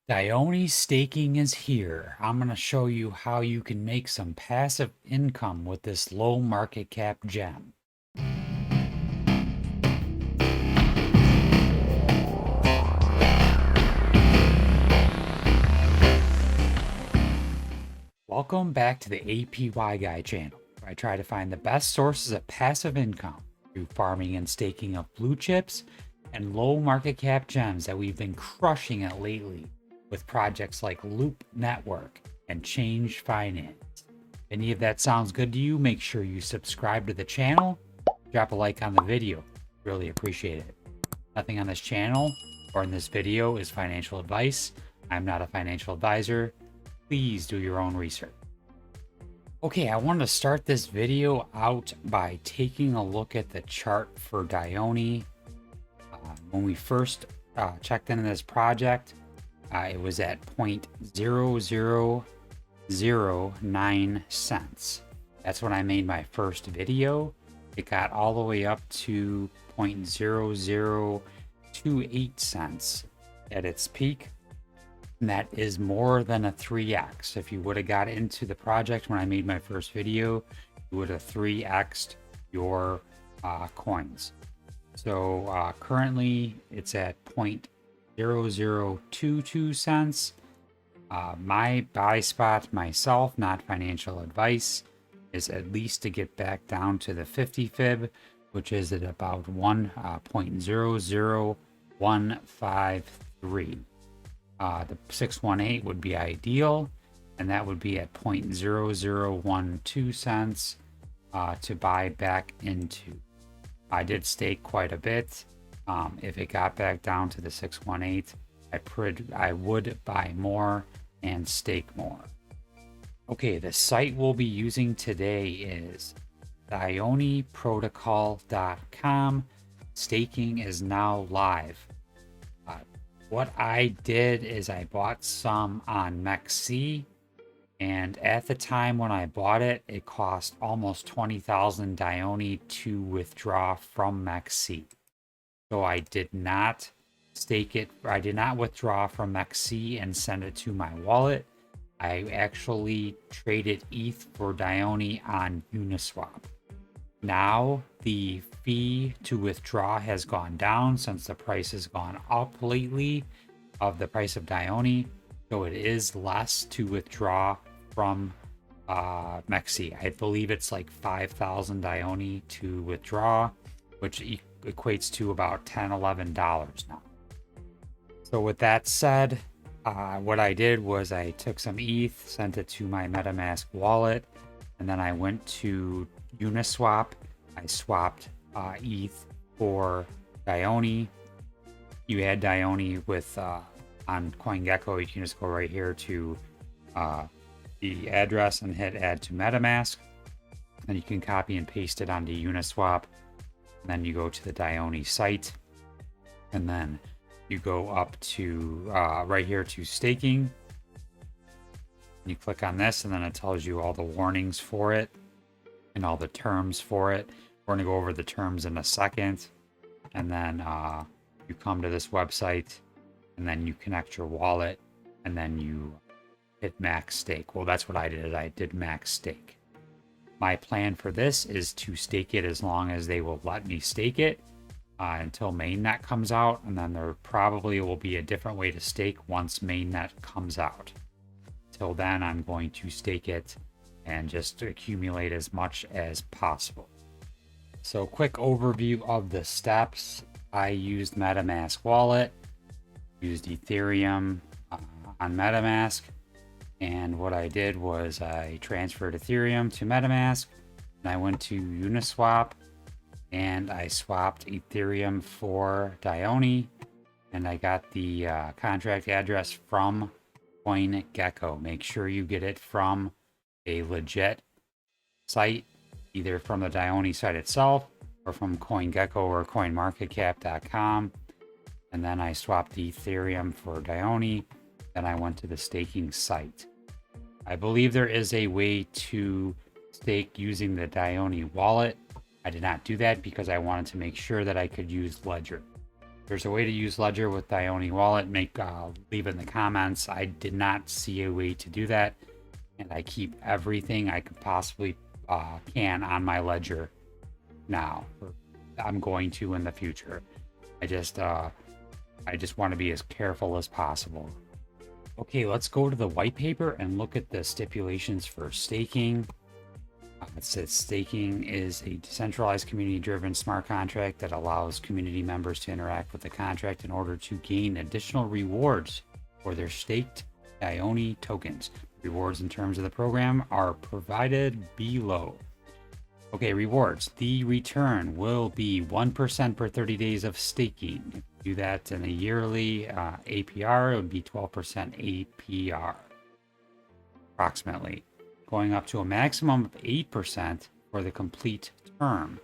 DIONE staking is here. I'm going to show you how you can make some passive income with this low market cap gem. Welcome back to the APY Guy channel, where I try to find the best sources of passive income through farming and staking of blue chips and low market cap gems that we've been crushing it lately with projects like Loop Network and Change Finance. If any of that sounds good to you, make sure you subscribe to the channel, drop a like on the video. Really appreciate it. Nothing on this channel or in this video is financial advice. I'm not a financial advisor. Please do your own research. Okay, I wanted to start this video out by taking a look at the chart for DIONE. When we first checked into this project, it was at 0.0009 cents. That's when I made my first video. It got all the way up to 0.0028 cents at its peak. And that is more than a 3x. If you would have got into the project when I made my first video, you would have 3x'd your coins. So currently it's at 0.0022 cents. My buy spot myself, not financial advice, is at least to get back down to the 50 fib, which is at about 1.00153. The 618 would be ideal, and that would be at 0.0012 cents to buy back into. I did stake quite a bit. If it got back down to the 618, I would buy more and stake more. Okay, the site we'll be using today is DIONEprotocol.com. Staking is now live. What I did is I bought some on MEXC, and at the time when I bought it, it cost almost 20,000 DIONE to withdraw from MEXC. So I did not stake it. I did not withdraw from MEXC and send it to my wallet. I actually traded ETH for DIONE on Uniswap. Now the fee to withdraw has gone down since the price has gone up lately of the price of DIONE. So it is less to withdraw from MEXC. I believe it's like 5,000 DIONE to withdraw, which equates to about $10-11 now. So with that said, what I did was I took some ETH, sent it to my MetaMask wallet, and then I went to Uniswap. I swapped ETH for DIONE. You add DIONE with on CoinGecko. You can just go right here to the address and hit add to MetaMask. Then you can copy and paste it onto Uniswap. And then you go to the DIONE site, and then you go up to right here to staking. You click on this, and then it tells you all the warnings for it and all the terms for it. We're going to go over the terms in a second. And then you come to this website, and then you connect your wallet, and then you hit max stake. Well, that's what I did. I did max stake. My plan for this is to stake it as long as they will let me stake it until mainnet comes out. And then there probably will be a different way to stake once mainnet comes out. Till then, I'm going to stake it and just accumulate as much as possible. So quick overview of the steps. I used MetaMask wallet, used Ethereum on MetaMask, and what I did was I transferred Ethereum to MetaMask, and I went to Uniswap, and I swapped Ethereum for DIONE, and I got the contract address from CoinGecko. Make sure you get it from a legit site, either from the DIONE site itself or from CoinGecko or coinmarketcap.com. And then I swapped the Ethereum for DIONE. Then I went to the staking site. I believe there is a way to stake using the DIONE wallet. I did not do that because I wanted to make sure that I could use Ledger. there's a way to use Ledger with DIONE wallet. Leave it in the comments. I did not see a way to do that, and I keep everything I could possibly can on my Ledger now. I'm going to in the future. I just want to be as careful as possible. Okay, let's go to the white paper and look at the stipulations for staking. It says staking is a decentralized community-driven smart contract that allows community members to interact with the contract in order to gain additional rewards for their staked DIONE tokens. Rewards in terms of the program are provided below. Okay, rewards. The return will be 1% per 30 days of staking. If you do that in a yearly APR, it would be 12% APR, approximately, going up to a maximum of 8% for the complete term.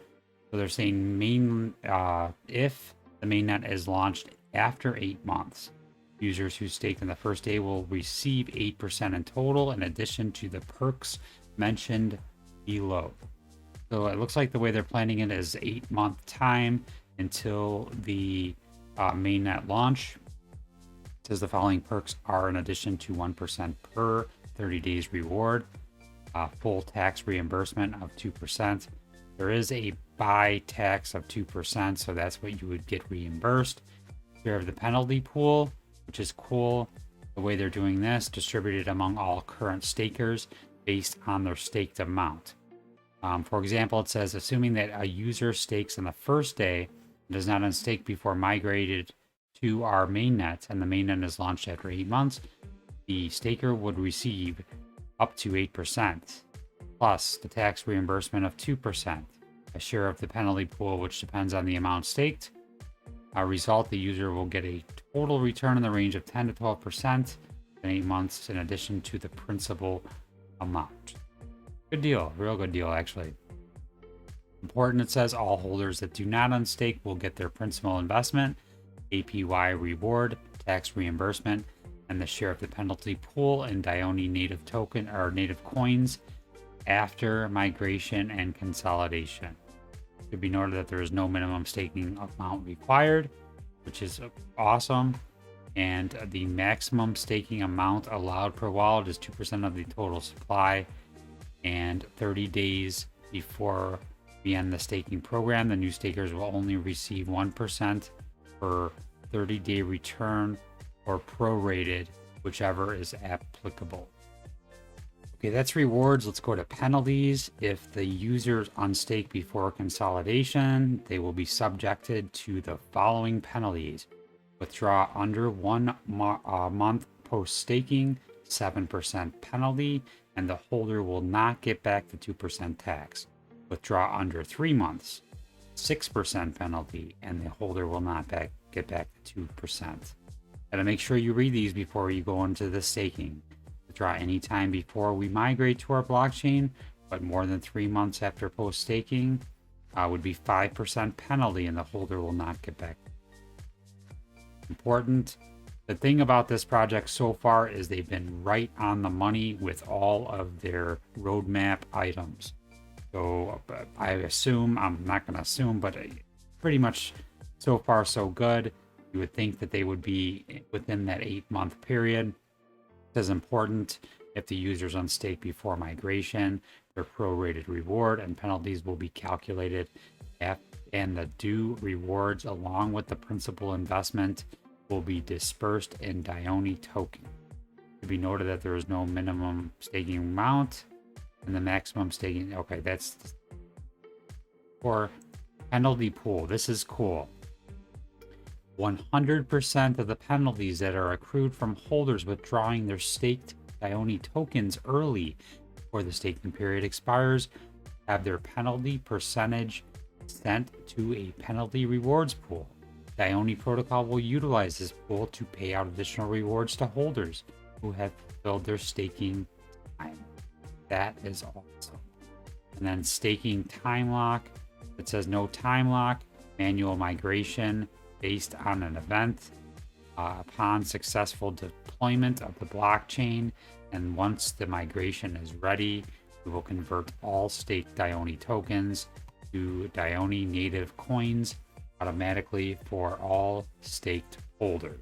So they're saying if the mainnet is launched after 8 months, users who staked in the first day will receive 8% in total, in addition to the perks mentioned below. So it looks like the way they're planning it is 8-month time until the mainnet launch. It says the following perks are in addition to 1% per 30 days reward, full tax reimbursement of 2%. There is a buy tax of 2%, so that's what you would get reimbursed. Share of the penalty pool, which is cool. The way they're doing this, distributed among all current stakers based on their staked amount. For example, it says, assuming that a user stakes on the first day and does not unstake before migrated to our mainnet, and the mainnet is launched after 8 months, the staker would receive up to 8%, plus the tax reimbursement of 2%, a share of the penalty pool, which depends on the amount staked. Result, the user will get a total return in the range of 10 to 12% in 8 months, in addition to the principal amount. Good deal, real good deal, actually. Important, it says all holders that do not unstake will get their principal investment, APY reward, tax reimbursement, and the share of the penalty pool in DIONE native token or native coins after migration and consolidation. It should be noted that there is no minimum staking amount required, which is awesome. And the maximum staking amount allowed per wallet is 2% of the total supply. And 30 days before we end the staking program, the new stakers will only receive 1% per 30-day return, or prorated, whichever is applicable. Okay, that's rewards. Let's go to penalties. If the users unstake before consolidation, they will be subjected to the following penalties: withdraw under 1 month post staking, 7% penalty, and the holder will not get back the 2% tax. Withdraw under 3 months, 6% penalty, and the holder will not get back the 2%. Gotta make sure you read these before you go into the staking. Withdraw anytime before we migrate to our blockchain, but more than 3 months after post staking would be 5% penalty, and the holder will not get back. Important. The thing about this project so far is they've been right on the money with all of their roadmap items. So I assume, I'm not going to assume, but pretty much so far so good. You would think that they would be within that 8-month period. It is important if the users unstake before migration, their prorated reward and penalties will be calculated, and the due rewards along with the principal investment will be dispersed in DIONE token. It should be noted that there is no minimum staking amount, and the maximum staking. Okay, that's for penalty pool. This is cool. 100% of the penalties that are accrued from holders withdrawing their staked DIONE tokens early before the staking period expires have their penalty percentage sent to a penalty rewards pool. DIONE protocol will utilize this pool to pay out additional rewards to holders who have fulfilled their staking time. That is awesome. And then staking time lock. It says no time lock, manual migration based on an event upon successful deployment of the blockchain. And once the migration is ready, we will convert all staked DIONE tokens to DIONE native coins automatically for all staked holders.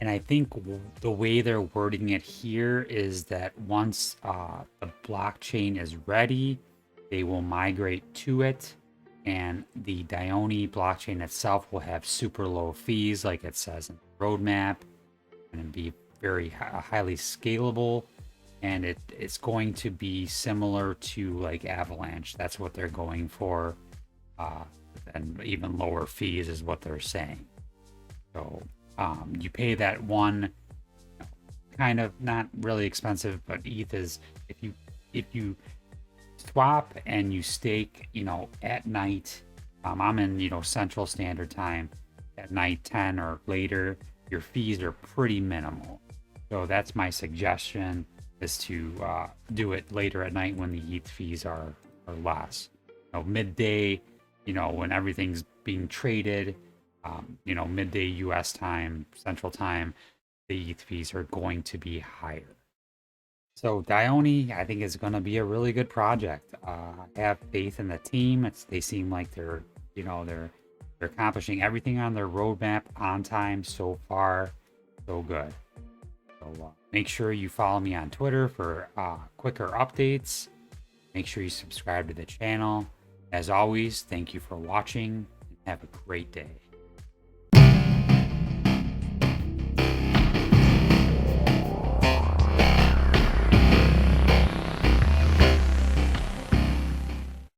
And I think the way they're wording it here is that once the blockchain is ready, they will migrate to it, and the DIONE blockchain itself will have super low fees, like it says in the roadmap, and be very highly scalable. And it's going to be similar to like Avalanche. That's what they're going for, and even lower fees is what they're saying. So you pay that one, kind of not really expensive, but ETH is if you swap and you stake, at night. I'm in Central Standard Time at night, 10 or later. Your fees are pretty minimal, so that's my suggestion, is to do it later at night when the ETH fees are less. Midday, when everything's being traded, midday US time, Central Time, the ETH fees are going to be higher. So DIONE, I think, is going to be a really good project. I have faith in the team. They seem like they're accomplishing everything on their roadmap on time so far. So good. So make sure you follow me on Twitter for quicker updates. Make sure you subscribe to the channel. As always, thank you for watching, and have a great day.